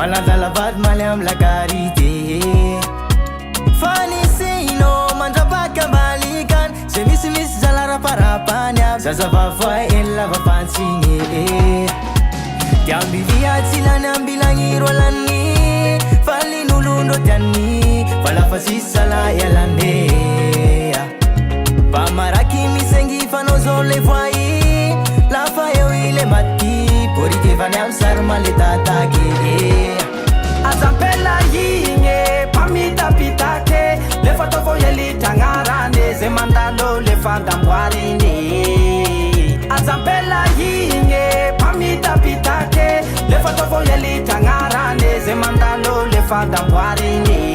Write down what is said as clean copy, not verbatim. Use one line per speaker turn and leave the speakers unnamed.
Maladalabad maliam la karite Fanisino mandrabaka balikan Semisimis zalara parapanya Zazavavai ella vapansinge Tiambiliat sila nambilang irolani Falinulundo jani Falafasisala yalane Pamaraki misengi fanozole voyi Lafayo ile mati Porike vanyam sarmale tatake
Azampela yinge pamita pitake Lefa tofo yeli tangarane Zemandalo lefa dambwarine Azampela yinge pamita pitake Lefa tofo yeli tangarane Zemandalo lefa dambwarine